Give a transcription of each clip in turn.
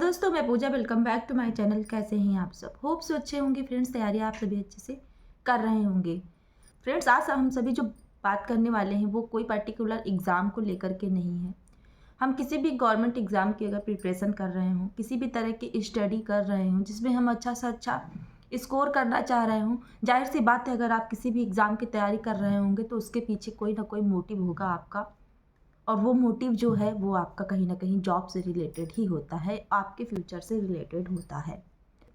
दोस्तों, मैं Pooja. Welcome back to my channel. कैसे हैं आप सब? होप सो अच्छे होंगे फ्रेंड्स। तैयारी आप सभी अच्छे से कर रहे होंगे। फ्रेंड्स, आज हम सभी जो बात करने वाले हैं वो कोई पर्टिकुलर एग्ज़ाम को लेकर के नहीं है। हम किसी भी गवर्नमेंट एग्ज़ाम की अगर प्रिपरेशन कर रहे हों, किसी भी तरह की स्टडी कर रहे हों जिसमें हम अच्छा से अच्छा स्कोर करना चाह रहे हों, जाहिर सी बात है अगर आप किसी भी एग्ज़ाम की तैयारी कर रहे होंगे तो उसके पीछे कोई ना कोई मोटिव होगा आपका। और वो मोटिव जो है वो आपका कहीं ना कहीं जॉब से रिलेटेड ही होता है, आपके फ्यूचर से रिलेटेड होता है।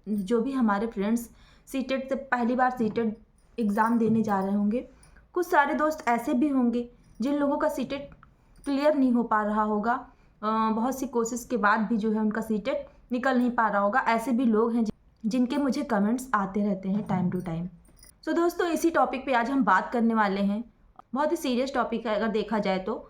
जो भी हमारे फ्रेंड्स सीटेट से पहली बार सीटेट एग्ज़ाम देने जा रहे होंगे, कुछ सारे दोस्त ऐसे भी होंगे जिन लोगों का सीटेट क्लियर नहीं हो पा रहा होगा। बहुत सी कोशिश के बाद भी जो है उनका सीटेट निकल नहीं पा रहा होगा। ऐसे भी लोग हैं जिनके मुझे कमेंट्स आते रहते हैं टाइम टू टाइम। सो दोस्तों, इसी टॉपिक पे आज हम बात करने वाले हैं। बहुत ही सीरियस टॉपिक है अगर देखा जाए तो।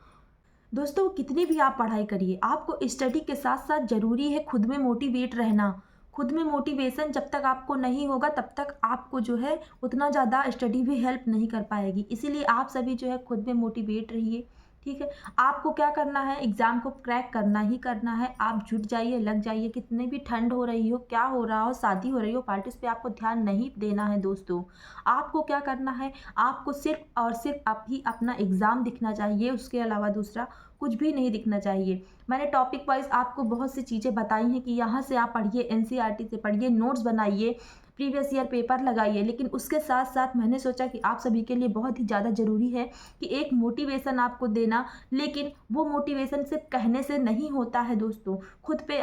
दोस्तों, कितनी भी आप पढ़ाई करिए, आपको स्टडी के साथ साथ ज़रूरी है खुद में मोटिवेट रहना। खुद में मोटिवेशन जब तक आपको नहीं होगा तब तक आपको जो है उतना ज़्यादा स्टडी भी हेल्प नहीं कर पाएगी। इसीलिए आप सभी जो है खुद में मोटिवेट रहिए। ठीक है, आपको क्या करना है, एग्ज़ाम को क्रैक करना ही करना है। आप जुट जाइए, लग जाइए। कितनी भी ठंड हो रही हो, क्या हो रहा हो, शादी हो रही हो, पार्टीज पे आपको ध्यान नहीं देना है। दोस्तों, आपको क्या करना है, आपको सिर्फ और सिर्फ आप ही अपना एग्ज़ाम दिखना चाहिए। उसके अलावा दूसरा कुछ भी नहीं दिखना चाहिए। मैंने टॉपिक वाइज आपको बहुत सी चीज़ें बताई हैं कि यहाँ से आप पढ़िए, एनसीईआरटी से पढ़िए, नोट्स बनाइए, प्रीवियस ईयर पेपर लगाइए। लेकिन उसके साथ साथ मैंने सोचा कि आप सभी के लिए बहुत ही ज़्यादा ज़रूरी है कि एक मोटिवेशन आपको देना। लेकिन वो मोटिवेशन सिर्फ कहने से नहीं होता है दोस्तों। खुद पे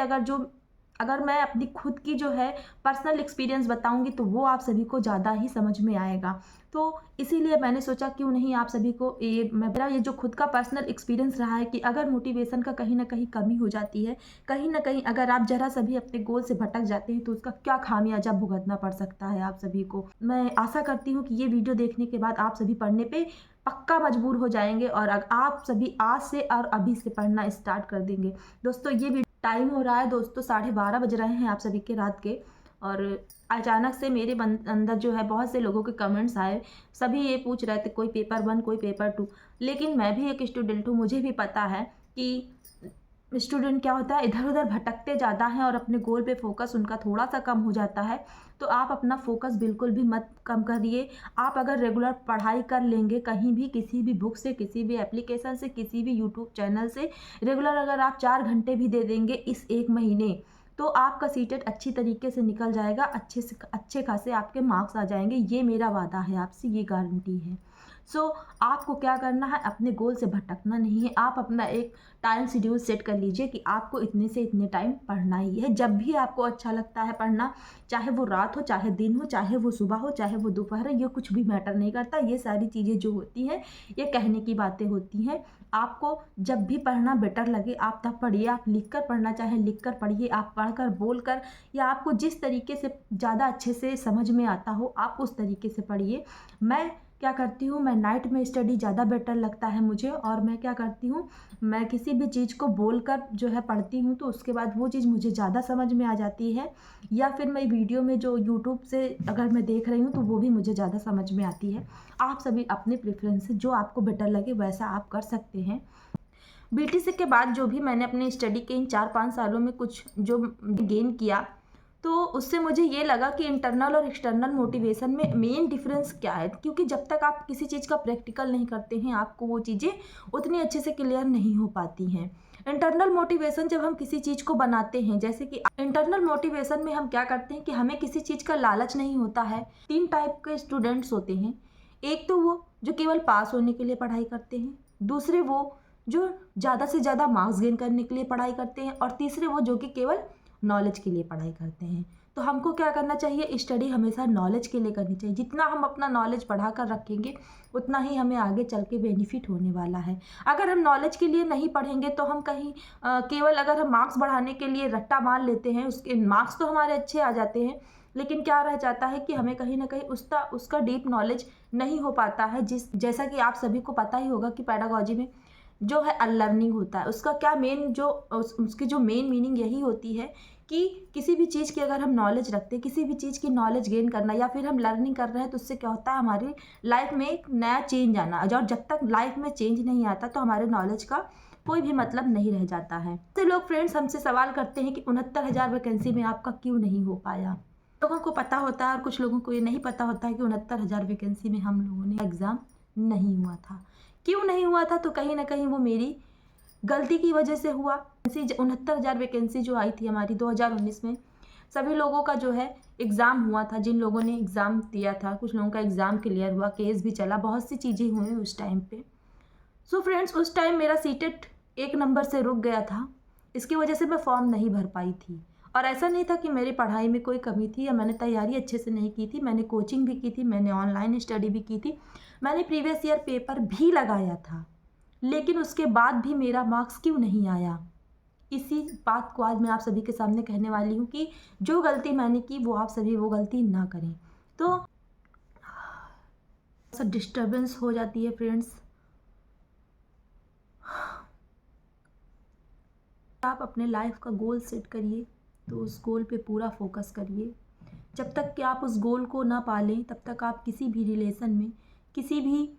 अगर मैं अपनी खुद की जो है पर्सनल एक्सपीरियंस बताऊंगी तो वो आप सभी को ज़्यादा ही समझ में आएगा। तो इसीलिए मैंने सोचा क्यों नहीं आप सभी को मेरा ये जो खुद का पर्सनल एक्सपीरियंस रहा है कि अगर मोटिवेशन का कहीं ना कहीं कमी हो जाती है, कहीं ना कहीं अगर आप जरा सभी अपने गोल से भटक जाते हैं तो उसका क्या खामियाजा भुगतना पड़ सकता है आप सभी को। मैं आशा करती हूँ कि ये वीडियो देखने के बाद आप सभी पढ़ने पे पक्का मजबूर हो जाएंगे और आप सभी आज से और अभी से पढ़ना स्टार्ट कर देंगे। दोस्तों, ये टाइम हो रहा है दोस्तों 12:30 बज रहे हैं आप सभी के रात के। और अचानक से मेरे अंदर जो है बहुत से लोगों के कमेंट्स आए। सभी ये पूछ रहे थे कोई पेपर 1 कोई पेपर 2। लेकिन मैं भी एक स्टूडेंट हूँ, मुझे भी पता है कि स्टूडेंट क्या होता है, इधर उधर भटकते ज़्यादा हैं और अपने गोल पे फोकस उनका थोड़ा सा कम हो जाता है। तो आप अपना फोकस बिल्कुल भी मत कम करिए। आप अगर रेगुलर पढ़ाई कर लेंगे, कहीं भी किसी भी बुक से, किसी भी एप्लीकेशन से, किसी भी यूट्यूब चैनल से रेगुलर अगर आप 4 घंटे भी दे देंगे इस 1 महीने, तो आपका सीटेट अच्छी तरीके से निकल जाएगा। अच्छे खासे आपके मार्क्स आ जाएंगे। ये मेरा वादा है आपसे, ये गारंटी है। आपको क्या करना है, अपने गोल से भटकना नहीं है। आप अपना एक टाइम शेड्यूल सेट कर लीजिए कि आपको इतने से इतने टाइम पढ़ना ही है। जब भी आपको अच्छा लगता है पढ़ना, चाहे वो रात हो, चाहे दिन हो, चाहे वो सुबह हो, चाहे वो दोपहर हो, ये कुछ भी मैटर नहीं करता। ये सारी चीज़ें जो होती हैं ये कहने की बातें होती हैं। आपको जब भी पढ़ना बेटर लगे आप तब पढ़िए। आप लिख कर पढ़ना चाहे लिख कर पढ़िए, आप पढ़कर बोल कर, या आपको जिस तरीके से ज़्यादा अच्छे से समझ में आता हो आप उस तरीके से पढ़िए। मैं क्या करती हूँ, मैं नाइट में स्टडी ज़्यादा बेटर लगता है मुझे। और मैं क्या करती हूँ, मैं किसी भी चीज़ को बोलकर जो है पढ़ती हूँ तो उसके बाद वो चीज़ मुझे ज़्यादा समझ में आ जाती है। या फिर मैं वीडियो में जो यूट्यूब से अगर मैं देख रही हूँ तो वो भी मुझे ज़्यादा समझ में आती है। आप सभी अपने प्रेफरेंस जो आपको बेटर लगे वैसा आप कर सकते हैं। बीटीसी के बाद जो भी मैंने अपने स्टडी के इन 4-5 सालों में कुछ जो गेन किया, तो उससे मुझे ये लगा कि इंटरनल और एक्सटर्नल मोटिवेशन में मेन डिफरेंस क्या है। क्योंकि जब तक आप किसी चीज़ का प्रैक्टिकल नहीं करते हैं आपको वो चीज़ें उतनी अच्छे से क्लियर नहीं हो पाती हैं। इंटरनल मोटिवेशन जब हम किसी चीज़ को बनाते हैं, जैसे कि इंटरनल मोटिवेशन में हम क्या करते हैं कि हमें किसी चीज़ का लालच नहीं होता है। 3 टाइप के स्टूडेंट्स होते हैं। एक तो वो जो केवल पास होने के लिए पढ़ाई करते हैं, दूसरे वो जो ज़्यादा से ज़्यादा मार्क्स गेन करने के लिए पढ़ाई करते हैं, और तीसरे वो जो कि केवल नॉलेज के लिए पढ़ाई करते हैं। तो हमको क्या करना चाहिए, स्टडी हमेशा नॉलेज के लिए करनी चाहिए। जितना हम अपना नॉलेज बढ़ा कर रखेंगे उतना ही हमें आगे चल के बेनिफिट होने वाला है। अगर हम नॉलेज के लिए नहीं पढ़ेंगे तो हम कहीं केवल अगर हम मार्क्स बढ़ाने के लिए रट्टा मार लेते हैं, उसके मार्क्स तो हमारे अच्छे आ जाते हैं लेकिन क्या रह जाता है कि हमें कहीं ना कहीं उसका डीप नॉलेज नहीं हो पाता है। जैसा कि आप सभी को पता ही होगा कि पेडागोजी में जो है अनलर्निंग होता है। उसका क्या उसकी जो मेन मीनिंग यही होती है कि किसी भी चीज़ की अगर हम नॉलेज रखते हैं, किसी भी चीज़ की नॉलेज गेन करना या फिर हम लर्निंग कर रहे हैं तो उससे क्या होता है, हमारी लाइफ में एक नया चेंज आना। और जब तक लाइफ में चेंज नहीं आता तो हमारे नॉलेज का कोई भी मतलब नहीं रह जाता है। तो लोग फ्रेंड्स हमसे सवाल करते हैं कि 69,000 वैकेंसी में आपका क्यों नहीं हो पाया। लोगों को पता होता है और कुछ लोगों को ये नहीं पता होता है कि 69,000 वैकेंसी में हम लोगों ने एग्ज़ाम नहीं हुआ था। क्यों नहीं हुआ था? तो कहीं ना कहीं वो मेरी गलती की वजह से हुआ। 69,000 वैकेंसी जो आई थी हमारी 2019 में, सभी लोगों का जो है एग्ज़ाम हुआ था। जिन लोगों ने एग्ज़ाम दिया था, कुछ लोगों का एग्ज़ाम क्लियर हुआ, केस भी चला, बहुत सी चीज़ें हुई उस टाइम पे। सो फ्रेंड्स, उस टाइम मेरा सीटेट 1 नंबर से रुक गया था। इसकी वजह से मैं फॉर्म नहीं भर पाई थी। और ऐसा नहीं था कि मेरी पढ़ाई में कोई कमी थी या मैंने तैयारी अच्छे से नहीं की थी। मैंने कोचिंग भी की थी, मैंने ऑनलाइन स्टडी भी की थी, मैंने प्रीवियस ईयर पेपर भी लगाया था, लेकिन उसके बाद भी मेरा मार्क्स क्यों नहीं आया? इसी बात को आज मैं आप सभी के सामने कहने वाली हूँ कि जो गलती मैंने की वो आप सभी वो गलती ना करें। तो सब डिस्टर्बेंस हो जाती है फ्रेंड्स। आप अपने लाइफ का गोल सेट करिए, तो उस गोल पे पूरा फोकस करिए। जब तक कि आप उस गोल को ना पालें तब तक आप किसी भी रिलेशन में, किसी भी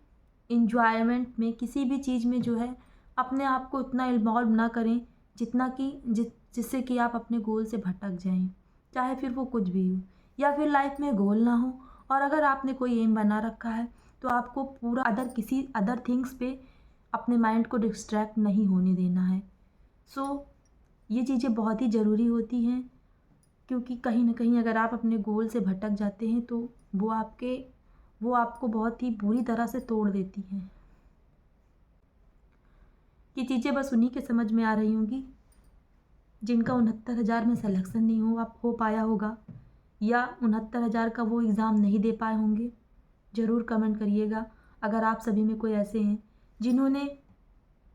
इंजॉयमेंट में, किसी भी चीज़ में जो है अपने आप को इतना इन्वॉल्व ना करें जितना कि जिससे कि आप अपने गोल से भटक जाएं। चाहे फिर वो कुछ भी हो, या फिर लाइफ में गोल ना हो और अगर आपने कोई एम बना रखा है तो आपको पूरा अदर थिंग्स पे अपने माइंड को डिस्ट्रैक्ट नहीं होने देना है। सो ये चीज़ें बहुत ही ज़रूरी होती हैं, क्योंकि कहीं ना कहीं अगर आप अपने गोल से भटक जाते हैं तो वो आपको बहुत ही बुरी तरह से तोड़ देती हैं। ये चीज़ें बस उन्हीं के समझ में आ रही होंगी जिनका 69,000 में सिलेक्शन नहीं हो पाया होगा, या 69,000 का वो एग्ज़ाम नहीं दे पाए होंगे। ज़रूर कमेंट करिएगा अगर आप सभी में कोई ऐसे हैं जिन्होंने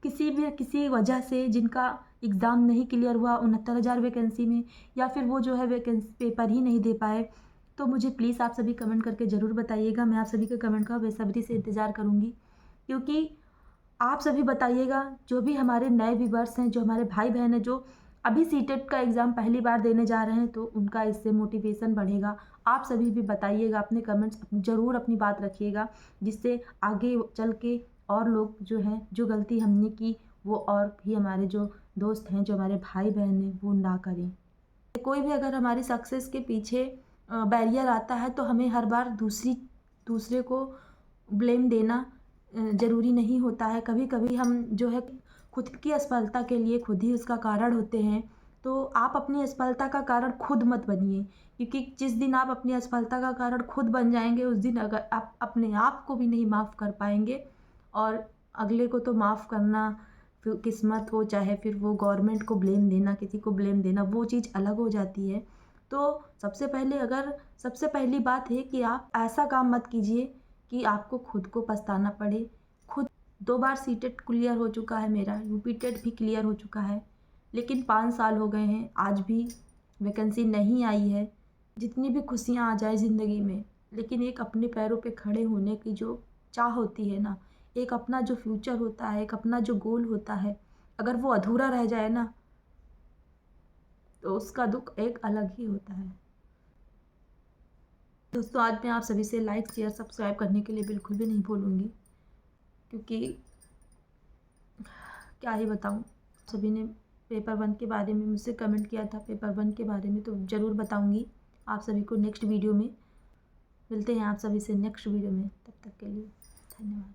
किसी वजह से जिनका एग्ज़ाम नहीं क्लियर हुआ 69,000 वैकेंसी में, या फिर वो जो है वैकेंसी पेपर ही नहीं दे पाए, तो मुझे प्लीज़ आप सभी कमेंट करके ज़रूर बताइएगा। मैं आप सभी के कमेंट का बेसब्री से इंतज़ार करूँगी, क्योंकि आप सभी बताइएगा, जो भी हमारे नए व्यूअर्स हैं, जो हमारे भाई बहन हैं, जो अभी सीटेट का एग्ज़ाम पहली बार देने जा रहे हैं, तो उनका इससे मोटिवेशन बढ़ेगा। आप सभी भी बताइएगा, अपने कमेंट्स ज़रूर अपनी बात रखिएगा, जिससे आगे चल के और लोग जो हैं, जो गलती हमने की वो और भी हमारे जो दोस्त हैं, जो हमारे भाई बहन हैं, वो ना करें। कोई भी अगर हमारी सक्सेस के पीछे बैरियर आता है तो हमें हर बार दूसरे को ब्लेम देना ज़रूरी नहीं होता है। कभी कभी हम जो है खुद की असफलता के लिए खुद ही उसका कारण होते हैं। तो आप अपनी असफलता का कारण खुद मत बनिए, क्योंकि जिस दिन आप अपनी असफलता का कारण खुद बन जाएंगे उस दिन अगर आप अपने आप को भी नहीं माफ़ कर पाएंगे, और अगले को तो माफ़ करना, फिर किस्मत हो चाहे फिर वो गवर्नमेंट को ब्लेम देना, किसी को ब्लेम देना, वो चीज़ अलग हो जाती है। तो सबसे पहली बात है कि आप ऐसा काम मत कीजिए कि आपको खुद को पछताना पड़े। खुद 2 बार सीटेट क्लियर हो चुका है मेरा, यूपी टेट भी क्लियर हो चुका है, लेकिन 5 साल हो गए हैं, आज भी वैकेंसी नहीं आई है। जितनी भी खुशियाँ आ जाए ज़िंदगी में, लेकिन एक अपने पैरों पे खड़े होने की जो चाह होती है ना, एक अपना जो फ्यूचर होता है, एक अपना जो गोल होता है, अगर वो अधूरा रह जाए ना तो उसका दुख एक अलग ही होता है। दोस्तों, आज मैं आप सभी से लाइक, शेयर, सब्सक्राइब करने के लिए बिल्कुल भी नहीं भूलूंगी, क्योंकि क्या ही बताऊं, सभी ने पेपर 1 के बारे में मुझसे कमेंट किया था, पेपर 1 के बारे में, तो ज़रूर बताऊंगी आप सभी को नेक्स्ट वीडियो में। मिलते हैं आप सभी से नेक्स्ट वीडियो में, तब तक के लिए धन्यवाद।